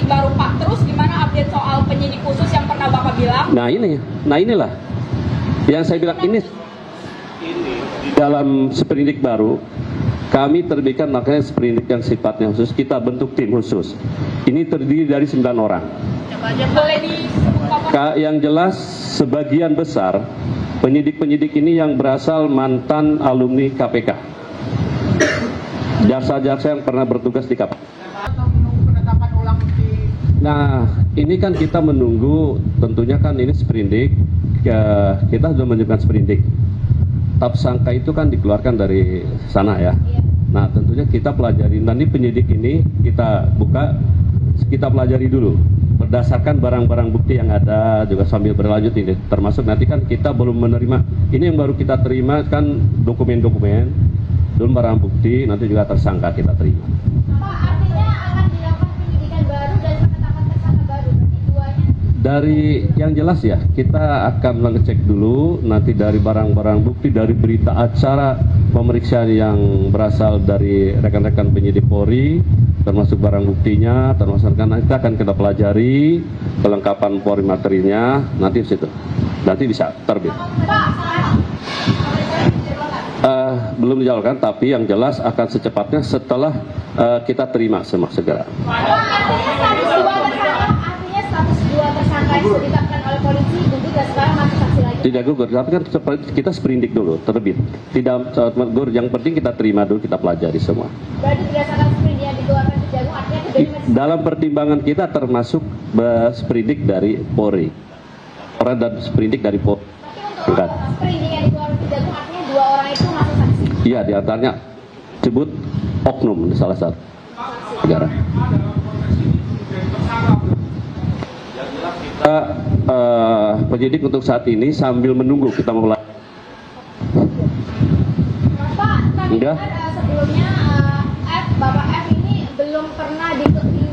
sprindik baru Pak. Terus gimana update soal penyidik khusus yang pernah Bapak bilang? Inilah yang saya bilang, ini dalam sprindik baru kami terbitkan, makanya sprindik yang sifatnya khusus kita bentuk tim khusus. Ini terdiri dari 9 orang. Boleh disebut Yang jelas sebagian besar penyidik-penyidik ini yang berasal mantan alumni KPK, jaksa-jaksa yang pernah bertugas di KPK. Nah, ini kan kita menunggu, tentunya kan ini sprindik, kita sudah menunjukkan sprindik. Tersangka itu kan dikeluarkan dari sana ya. Nah, tentunya kita pelajari, nanti penyidik ini kita buka, kita pelajari dulu. Berdasarkan barang-barang bukti yang ada, juga sambil berlanjut ini. Termasuk nanti kan kita belum menerima, ini yang baru kita terima kan dokumen-dokumen, belum barang bukti, nanti juga tersangka kita terima. Dari yang jelas ya, kita akan mengecek dulu nanti dari barang-barang bukti, dari berita acara pemeriksaan yang berasal dari rekan-rekan penyidik Polri, termasuk barang buktinya, termasuk karena kita akan kita pelajari kelengkapan Polri materinya, nanti di situ, nanti bisa terbit. Belum dijalankan, tapi yang jelas akan secepatnya setelah kita terima semua segera. Ditetapkan oleh polisi gugur dan sekarang masih saksi lagi. Tidak gugur, tapi kan kita sprindik dulu terbit. Tidak gugur, yang penting kita terima dulu, kita pelajari semua. Berarti berdasarkan sprindik yang dikeluarkan ke Jagung artinya dalam pertimbangan kita termasuk sprindik dari Polri, orang dan sprindik dari Polri. Tapi untuk sprindik yang dikeluarkan ke Jagung artinya 2 orang itu masuk saksi. Iya, diantaranya sebut oknum di salah satu negara. Penyidik untuk saat ini sambil menunggu kita mulai. Pak, tadi Enggak. kan sebelumnya Bapak F ini belum pernah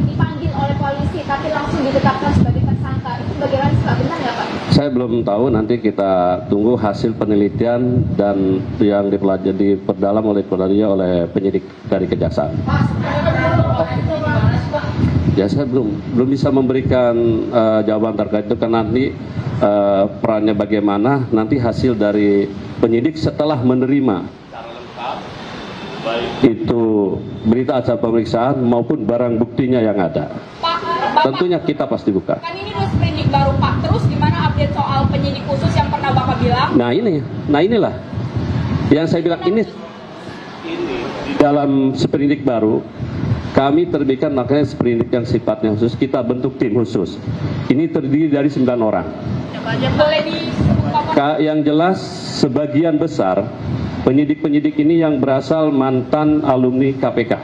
dipanggil oleh polisi, tapi langsung ditetapkan sebagai tersangka. Itu bagaimana sih Pak? Benar nggak Pak? Saya belum tahu, nanti kita tunggu hasil penelitian dan yang diperdalam oleh penyidik dari Kejaksaan. Ya, saya belum bisa memberikan jawaban terkait itu karena nanti perannya bagaimana, nanti hasil dari penyidik setelah menerima itu berita acara pemeriksaan maupun barang buktinya yang ada. Pak, tentunya kita pasti buka. Kan ini udah sprindik baru Pak. Terus gimana update soal penyidik khusus yang pernah Bapak bilang? Inilah yang saya bilang, ini dalam sprindik baru kami terbitkan, makanya sprindik yang sifatnya khusus kita bentuk tim khusus. Ini terdiri dari 9 orang. Boleh disebut Yang jelas sebagian besar penyidik-penyidik ini yang berasal mantan alumni KPK,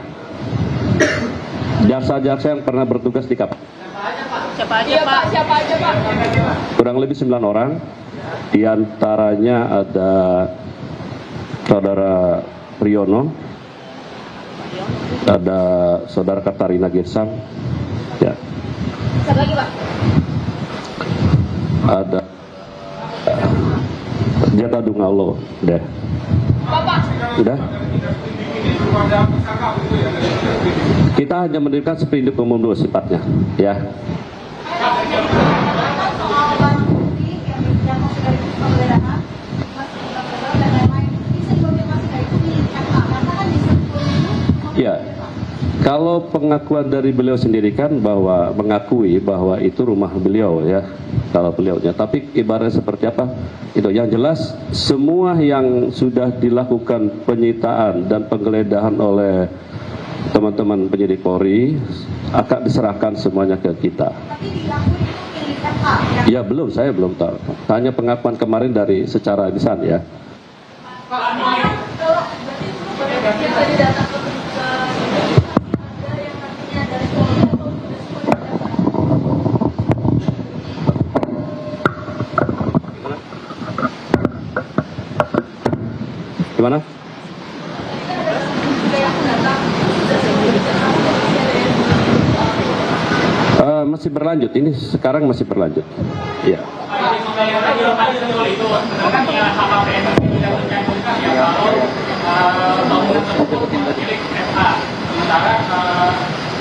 jaksa-jaksa yang pernah bertugas di KPK. Siapa aja Pak? Kurang lebih 9 orang. Di antaranya ada Saudara Priyono, ada Saudara Katarina Girsang, ya. Siapa lagi Pak? Ada Jata Dungalo, udah. Bapak. Udah. Kita hanya mendirikan sprindik umum dulu sifatnya, ya. Ya, kalau pengakuan dari beliau sendiri kan bahwa mengakui bahwa itu rumah beliau ya, kalau beliaunya. Tapi ibaratnya seperti apa? Itu yang jelas semua yang sudah dilakukan penyitaan dan penggeledahan oleh teman-teman penyidik Polri akan diserahkan semuanya ke kita. Ya belum, saya belum tahu. Hanya pengakuan kemarin dari secara lisan ya. Gimana? Masih berlanjut, ini sekarang masih berlanjut. Ya.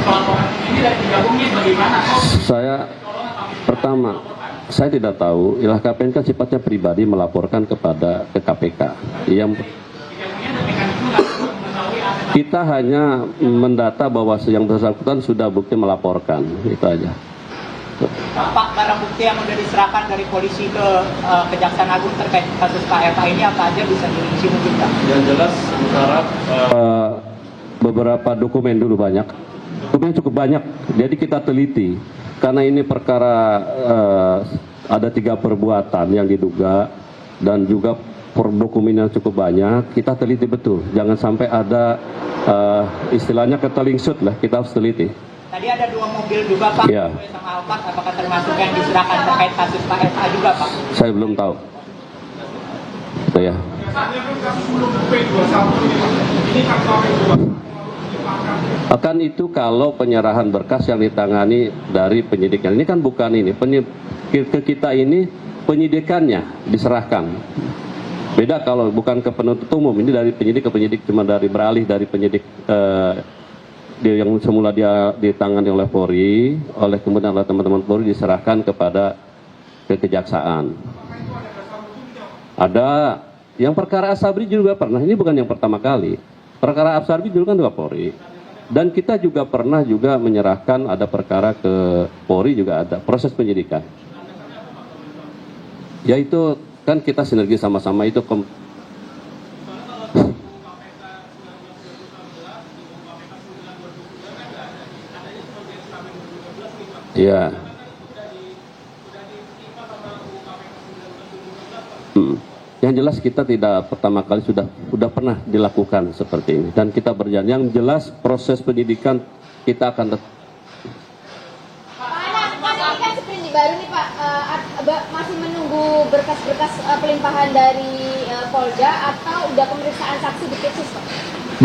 pelaporan ini dan digabungnya bagaimana? Saya tidak tahu, LHKPN kan sifatnya pribadi melaporkan ke KPK. Yang kita hanya mendata bahwa yang bersangkutan sudah bukti melaporkan, itu aja. Pak, barang bukti yang sudah diserahkan dari polisi ke Kejaksaan Agung terkait kasus Pak FA ini apa aja bisa dirinci mungkin Pak? Yang jelas sekarang beberapa dokumen dulu banyak. Dokumen cukup banyak, jadi kita teliti. Karena ini perkara ada 3 perbuatan yang diduga dan juga dokumen yang cukup banyak, kita teliti betul. Jangan sampai ada istilahnya ketelingsut lah, kita harus teliti. Tadi ada 2 mobil juga Pak, Iya. sama Alphard, apakah termasuk yang diserahkan terkait kasus Pak FA juga Pak? Saya belum tahu. Itu ya. Akan itu kalau penyerahan berkas yang ditangani dari penyidikan. Ini kan bukan ini, ke kita ini penyidikannya diserahkan. Beda kalau bukan ke penuntut umum, ini dari penyidik ke penyidik, cuma dari beralih dari penyidik yang semula dia ditangani oleh Polri, kemudian oleh teman-teman Polri diserahkan kepada kejaksaan. Ada yang perkara Asabri juga pernah, ini bukan yang pertama kali. Perkara Asabri juga kan juga Polri. Dan kita juga pernah juga menyerahkan ada perkara ke Polri juga ada proses penyidikan. Yaitu kan kita sinergi sama-sama itu ya. Yang jelas kita tidak pertama kali sudah pernah dilakukan seperti ini dan kita berjanji. Yang jelas proses penyidikan kita akan Pak Anas, ini kan sprindik baru nih Pak, masih menunggu berkas-berkas pelimpahan dari Polda atau udah pemeriksaan saksi di Kepsus Pak?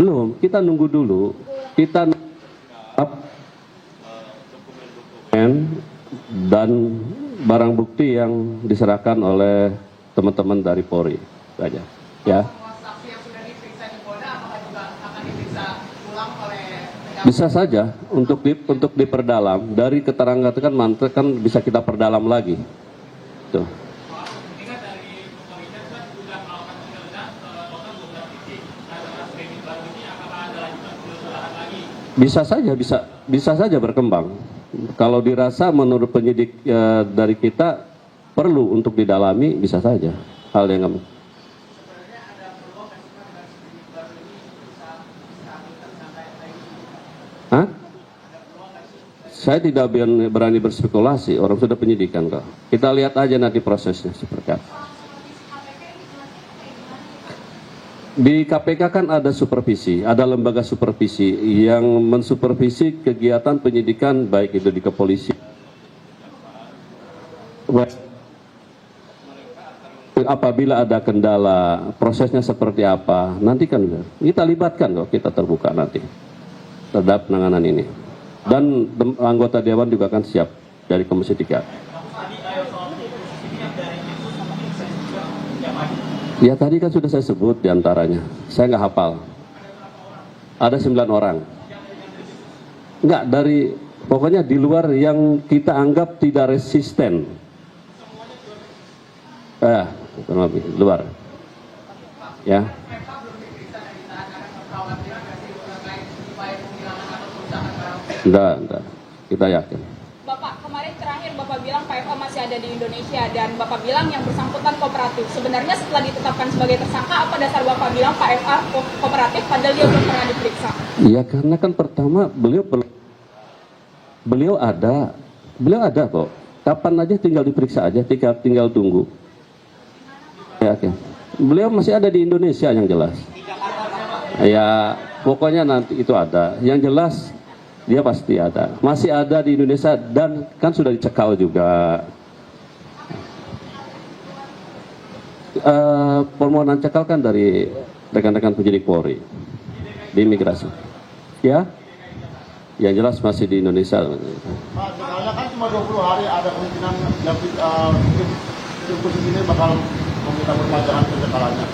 belum, kita nunggu dulu. Kita dokumen dan barang bukti yang diserahkan oleh teman-teman dari Polri saja. Ya. Saksi yang sudah diperiksa di Polda apakah juga akan diperiksa ulang oleh Bisa saja untuk diperdalam dari keterangan itu kan bisa kita perdalam lagi. Tuh. Bisa saja berkembang. Kalau dirasa menurut penyidik dari kita perlu untuk didalami, bisa saja hal yang Hah? Saya tidak berani berspekulasi, orang sudah penyidikan kok. Kita lihat aja nanti prosesnya seperti apa. Di KPK kan ada supervisi, ada lembaga supervisi yang mensupervisi kegiatan penyidikan baik itu di kepolisian. Apabila ada kendala, prosesnya seperti apa, nanti kan kita libatkan kok, kita terbuka nanti terhadap penanganan ini. Dan anggota Dewan juga akan siap dari Komisi 3. Ya tadi kan sudah saya sebut diantaranya, saya nggak hafal. Ada 9 orang. Nggak, pokoknya di luar yang kita anggap tidak resisten. Luar. Ya. Enggak. Kita yakin. Bapak, kemarin terakhir Bapak bilang PFA masih ada di Indonesia dan Bapak bilang yang bersangkutan kooperatif. Sebenarnya setelah ditetapkan sebagai tersangka, apa dasar Bapak bilang PFA kooperatif padahal dia belum pernah diperiksa? Iya, karena kan pertama beliau ada kok. Kapan aja tinggal diperiksa aja, tinggal tunggu. Ya, oke. Beliau masih ada di Indonesia yang jelas. Ya, pokoknya nanti itu ada. Yang jelas dia pasti ada. Masih ada di Indonesia dan kan sudah dicekal juga. Permohonan cekal kan dari rekan-rekan penyidik Polri di imigrasi. Ya, yang jelas masih di Indonesia. Pak, cekalnya kan cuma 20 hari, ada kemungkinan khusus ini bakal meminta perpanjangan pencekalannya.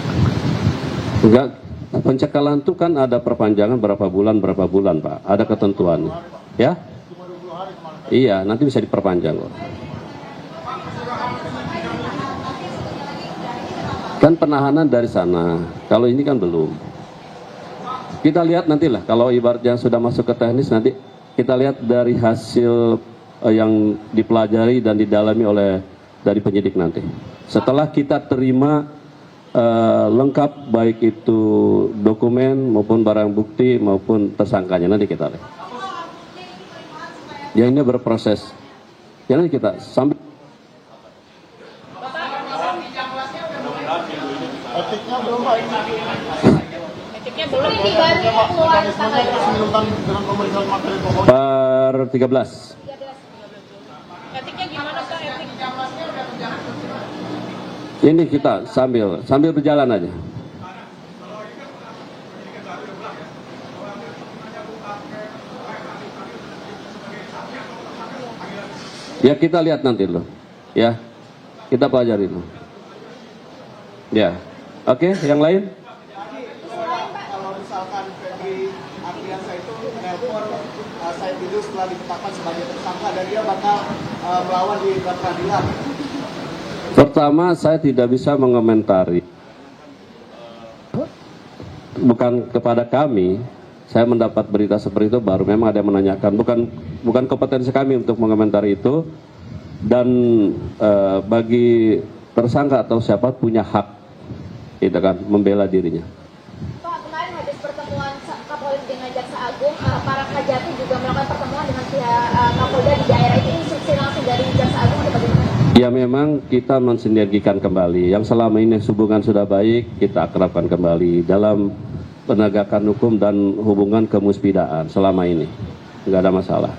Enggak, pencekalan itu kan ada perpanjangan berapa bulan Pak, ada ketentuannya. Ya? Cuma 20 hari kemarin. Iya, nanti bisa diperpanjang kok. Kan penahanan dari sana, kalau ini kan belum. Kita lihat nantilah, kalau ibaratnya sudah masuk ke teknis nanti kita lihat dari hasil yang dipelajari dan didalami oleh dari penyidik nanti. Setelah kita terima lengkap baik itu dokumen maupun barang bukti maupun tersangkanya, nanti kita lihat. Ya ini berproses. Ya nanti kita sambil Etiknya belum Pak. Etiknya belum. Ini baru keluar tanggal Dengan pemeriksaan materi pokok. per 13. Etiknya gimana Pak? Etik. Ini kita sambil berjalan aja. Ya kita lihat nanti loh. Ya. Kita pelajari loh. Ya. Oke, yang lain? Kalau misalkan Febri Ardiansa itu nelpon saya tidur setelah ditetapkan sebagai tersangka dan dia bakal melawan di peradilan. Pertama, saya tidak bisa mengomentari. Bukan kepada kami, saya mendapat berita seperti itu baru memang ada yang menanyakan. Bukan kompetensi kami untuk mengomentari itu. Dan bagi tersangka atau siapa punya hak, gitu kan, membela dirinya. Pak, kemarin habis pertemuan Kapolri dengan Jaksa Agung, para Kajati juga melakukan pertemuan dengan pihak Kapolda di daerah itu. Instruksi langsung dari Jaksa Agung atau bagaimana? Ya memang kita mensinergikan kembali. Yang selama ini hubungan sudah baik, kita akrabkan kembali dalam penegakan hukum dan hubungan kemuspidaan selama ini. Nggak ada masalah.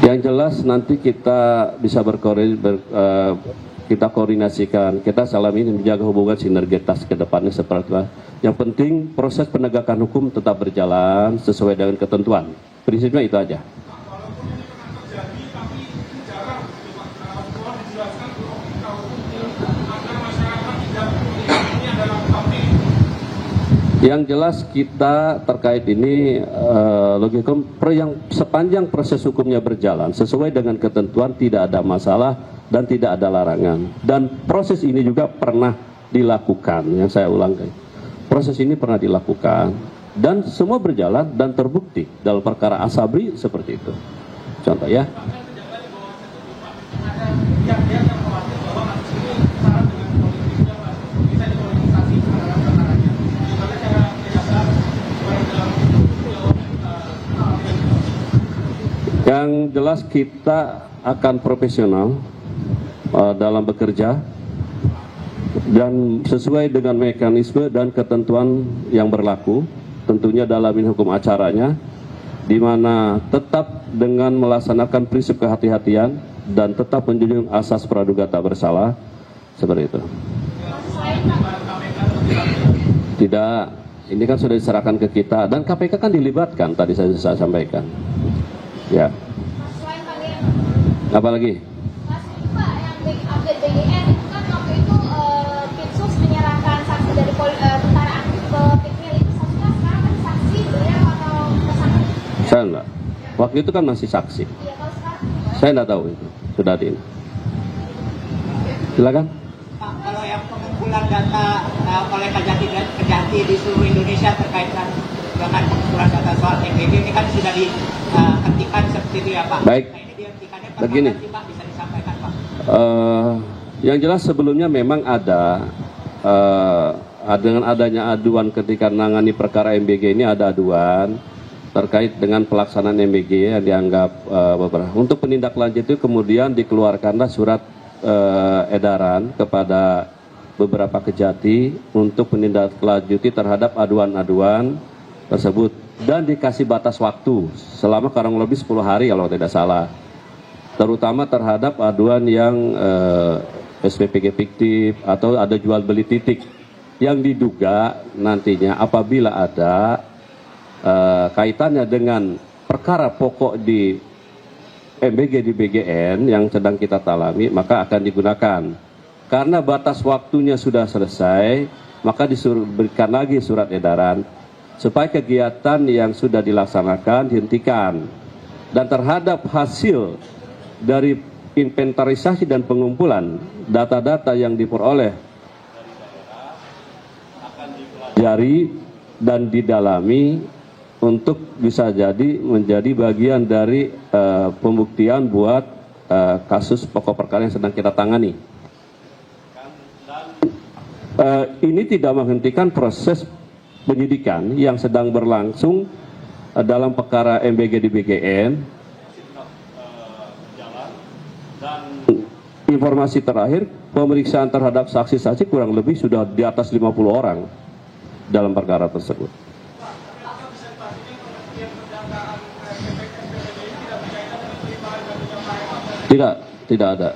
Yang jelas nanti kita bisa kita koordinasikan. Kita selama ini menjaga hubungan sinergitas ke depannya seperti itu. Yang penting proses penegakan hukum tetap berjalan sesuai dengan ketentuan. Prinsipnya itu aja. Yang jelas kita terkait ini logika yang sepanjang proses hukumnya berjalan sesuai dengan ketentuan tidak ada masalah dan tidak ada larangan. Dan proses ini juga pernah dilakukan, yang saya ulangkan. Proses ini pernah dilakukan dan semua berjalan dan terbukti dalam perkara Asabri seperti itu. Contoh ya. Yang jelas kita akan profesional dalam bekerja dan sesuai dengan mekanisme dan ketentuan yang berlaku, tentunya dalam hukum acaranya, di mana tetap dengan melaksanakan prinsip kehati-hatian dan tetap menjunjung asas praduga tak bersalah, seperti itu. Tidak, ini kan sudah diserahkan ke kita dan KPK kan dilibatkan, tadi saya sampaikan. Ya. Selain kalian, Apa lagi? Mas, Pak, yang update BGN itu kan waktu itu Pitsus menyerahkan saksi dari tentara aktif ke Pikmil itu saksinya sekarang kan saksi beliau atau tersangka? Saya enggak. Waktu itu kan masih saksi. Iya, kalau sekarang Saya enggak tahu itu. Sudah di. Silakan. Pak, kalau yang pengumpulan data oleh Kajati di seluruh Indonesia terkait dengan pengumpulan data soal MBG ini kan sudah dihentikan seperti itu ya Pak. Baik. Nah, ini dihentikannya Begini. kapan sih, Pak, bisa disampaikan Pak? Yang jelas sebelumnya memang ada dengan adanya aduan ketika menangani perkara MBG ini ada aduan terkait dengan pelaksanaan MBG yang dianggap beberapa. Untuk penindaklanjut itu kemudian dikeluarkanlah surat edaran kepada beberapa kejati untuk menindaklanjuti terhadap aduan-aduan tersebut dan dikasih batas waktu selama kurang lebih 10 hari kalau tidak salah, terutama terhadap aduan yang SPPG fiktif atau ada jual beli titik yang diduga nantinya apabila ada kaitannya dengan perkara pokok di MBG di BGN yang sedang kita talami, maka akan digunakan karena batas waktunya sudah selesai, maka diberikan lagi surat edaran supaya kegiatan yang sudah dilaksanakan dihentikan. Dan terhadap hasil dari inventarisasi dan pengumpulan data-data yang diperoleh akan dipelajari dan didalami untuk bisa jadi menjadi bagian dari pembuktian buat kasus pokok perkara yang sedang kita tangani. Ini tidak menghentikan proses penyidikan yang sedang berlangsung dalam perkara MBG di BGN. Dan informasi terakhir, pemeriksaan terhadap saksi-saksi kurang lebih sudah di atas 50 orang dalam perkara tersebut. Tidak ada.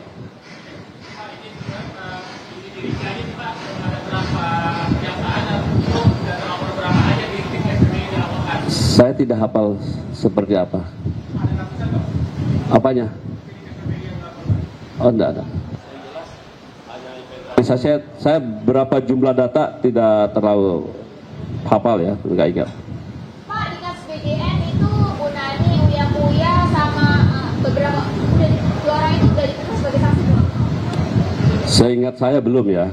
Saya tidak hafal seperti apa. Apanya? Oh, enggak ada. Saya berapa jumlah data tidak terlalu hafal ya, enggak ingat. Pak, di kasus BGN itu Unani, Uya sama beberapa dua orang itu udah diperiksa sebagai saksi belum? Seingat saya belum ya.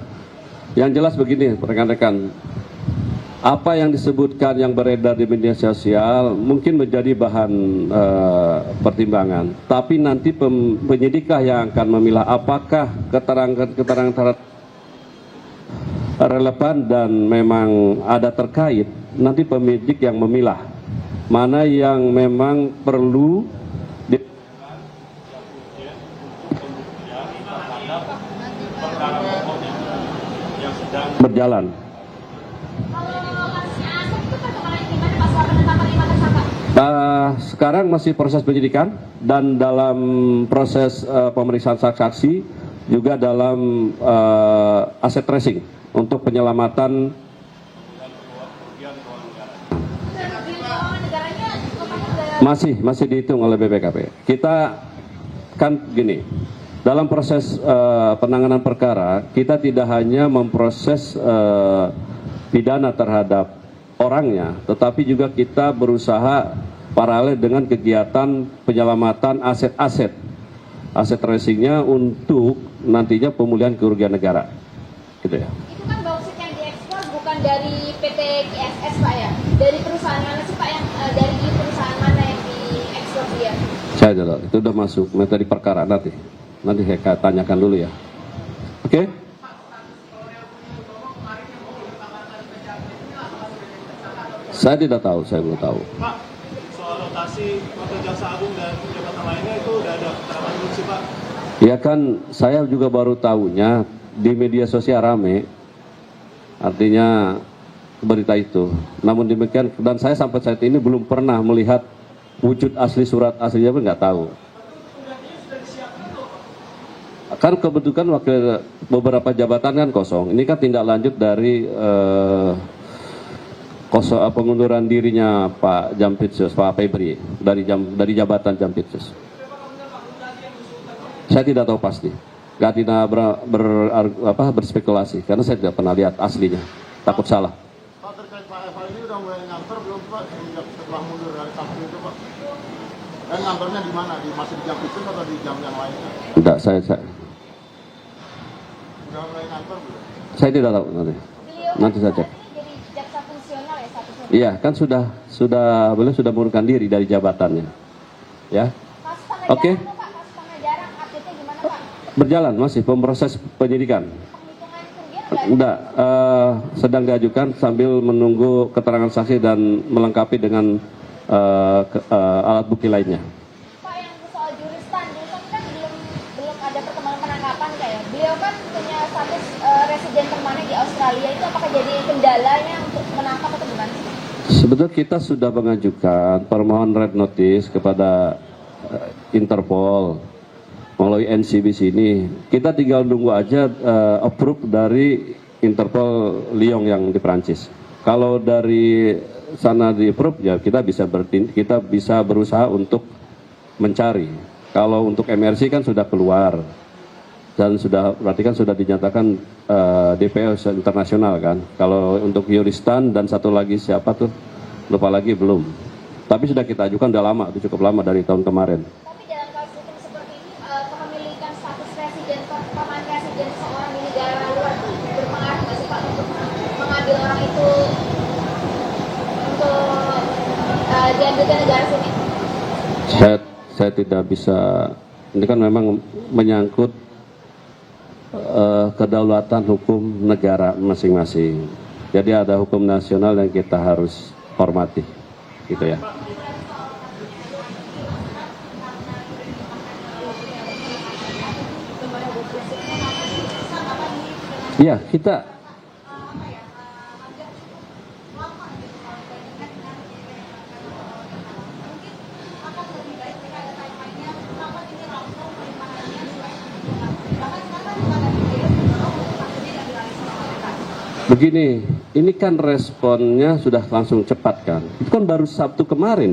Yang jelas begini rekan-rekan, apa yang disebutkan yang beredar di media sosial mungkin menjadi bahan pertimbangan. Tapi nanti penyidiklah yang akan memilah apakah keterangan relevan dan memang ada terkait. Nanti penyidik yang memilah mana yang memang perlu berjalan. Sekarang masih proses penyidikan dan dalam proses pemeriksaan saksi juga dalam aset tracing untuk penyelamatan. Masih dihitung oleh BPKP. Kita kan gini, dalam proses penanganan perkara kita tidak hanya memproses pidana terhadap orangnya, tetapi juga kita berusaha paralel dengan kegiatan penyelamatan aset tracingnya untuk nantinya pemulihan kerugian negara, gitu ya. Itu kan bauksit yang diekspor bukan dari PT KSS Pak ya? Dari perusahaan mana sih Pak yang dari perusahaan mana yang diekspor dia? Saya tidak, itu udah masuk materi perkara nanti saya tanyakan dulu ya. Oke? Saya tidak tahu, saya belum tahu. Pak, soal rotasi wakil jaksa agung dan jabatan lainnya itu udah ada keterangan belum sih Pak? Ya kan, saya juga baru tahunya di media sosial rame, artinya berita itu. Namun demikian, dan saya sampai saat ini belum pernah melihat wujud asli surat aslinya pun nggak tahu. Kan kebetulan beberapa jabatan kan kosong. Ini kan tindak lanjut dari pengunduran dirinya Pak Jampitsus, Pak Febri dari jabatan Jampitsus. Saya tidak tahu pasti, nggak tidak berspekulasi karena saya tidak pernah lihat aslinya, takut salah. Pak, terkait Pak Eva ini udah mulai ngantor belum Pak setelah mundur dari saksi itu Pak? Dan ngantornya di mana? Masih di Jampitsus atau di jam yang lainnya? Tidak, saya Udah mulai ngantor belum? saya tidak tahu nanti saya cek. Jadi jaksa fungsional ya satu-satu. Iya, kan beliau sudah mengundurkan diri dari jabatannya. Ya. Kasus tanah Oke. jarang tuh Pak, kasus tanah jarang update-nya gimana Pak? Berjalan masih proses penyidikan. Penghitungan kerugian udah Enggak, sedang diajukan sambil menunggu keterangan saksi dan melengkapi dengan alat bukti lainnya. Pak yang soal jurusan kan belum ada perkembangan penangkapan kayak. Beliau kan punya status residen permanen di Australia, itu apakah jadi kendalanya untuk menangkap atau gimana sih? Sebetulnya kita sudah mengajukan permohonan red notice kepada Interpol melalui NCBC ini. Kita tinggal nunggu aja approve dari Interpol Lyon yang di Prancis. Kalau dari sana di approve ya kita bisa berusaha untuk mencari. Kalau untuk MRC kan sudah keluar. dan berarti kan sudah dinyatakan DPO internasional kan. Kalau untuk Yuristan dan satu lagi siapa tuh, lupa lagi, belum. Tapi sudah kita ajukan udah lama, itu cukup lama dari tahun kemarin. Tapi dalam kasus hukum seperti ini, kepemilikan status residen paman residen seorang di negara luar itu berpengaruh nggak sih Pak untuk mengambil orang itu untuk diambil ke negara sini? Saya tidak bisa, ini kan memang menyangkut kedaulatan hukum negara masing-masing. Jadi ada hukum nasional yang kita harus hormati, gitu ya. Ya, kita begini, ini kan responnya sudah langsung cepat kan. Itu kan baru Sabtu kemarin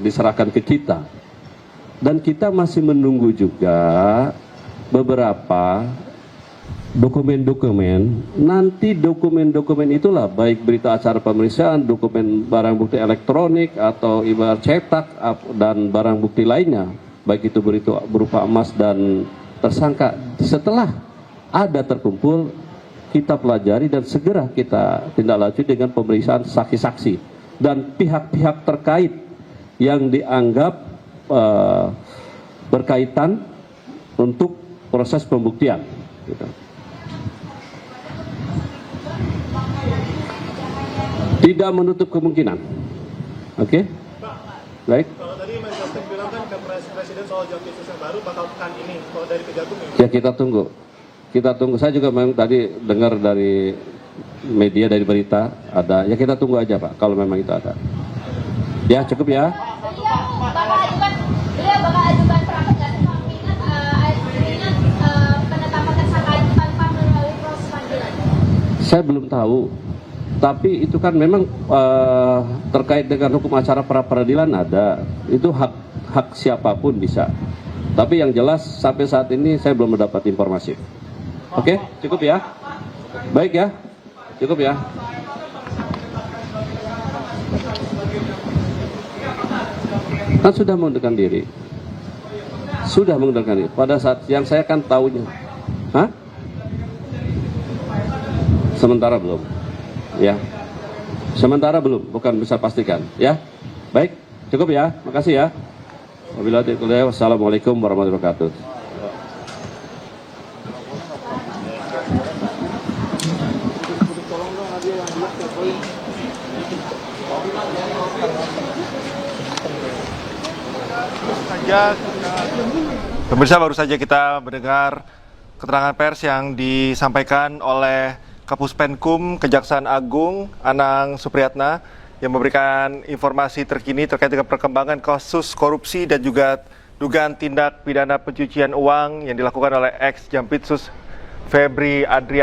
diserahkan ke kita. Dan kita masih menunggu juga beberapa dokumen-dokumen. Nanti dokumen-dokumen itulah, baik berita acara pemeriksaan, dokumen barang bukti elektronik atau ibarat cetak dan barang bukti lainnya, baik itu berupa emas dan tersangka. Setelah ada terkumpul, kita pelajari dan segera kita tindak lanjut dengan pemeriksaan saksi-saksi dan pihak-pihak terkait yang dianggap berkaitan untuk proses pembuktian. Gitu. Tidak menutup kemungkinan. Oke? Baik. Kalau tadi Mensesnek bilang kan ke Presiden soal Jampitsus yang baru bakal pekan ini. Kalau dari Kejagung ya kita tunggu. Kita tunggu. Saya juga memang tadi dengar dari media, dari berita ada. Ya kita tunggu aja Pak, kalau memang itu ada. Ya cukup ya. Beliau bakal ajukan pra nggak sih Pak? Mengingat penetapan tersangka itu tanpa melalui proses panggilan. Saya belum tahu. Tapi itu kan memang terkait dengan hukum acara pra peradilan ada. Itu hak siapapun bisa. Tapi yang jelas sampai saat ini saya belum mendapat informasi. Oke, cukup ya. Baik ya. Cukup ya. Kan sudah mengundurkan diri. Sudah mengundurkan diri. Pada saat yang saya kan tahunya. Hah? Sementara belum. Ya, sementara belum, bukan bisa pastikan. Ya, baik, cukup ya, makasih ya. Wabillahi taufiq, wassalamualaikum warahmatullahi wabarakatuh. Pemirsa, baru saja kita mendengar keterangan pers yang disampaikan oleh Kapuspenkum Kejaksaan Agung Anang Supriyatna yang memberikan informasi terkini terkait dengan perkembangan kasus korupsi dan juga dugaan tindak pidana pencucian uang yang dilakukan oleh ex Jampitsus Febri Adrian.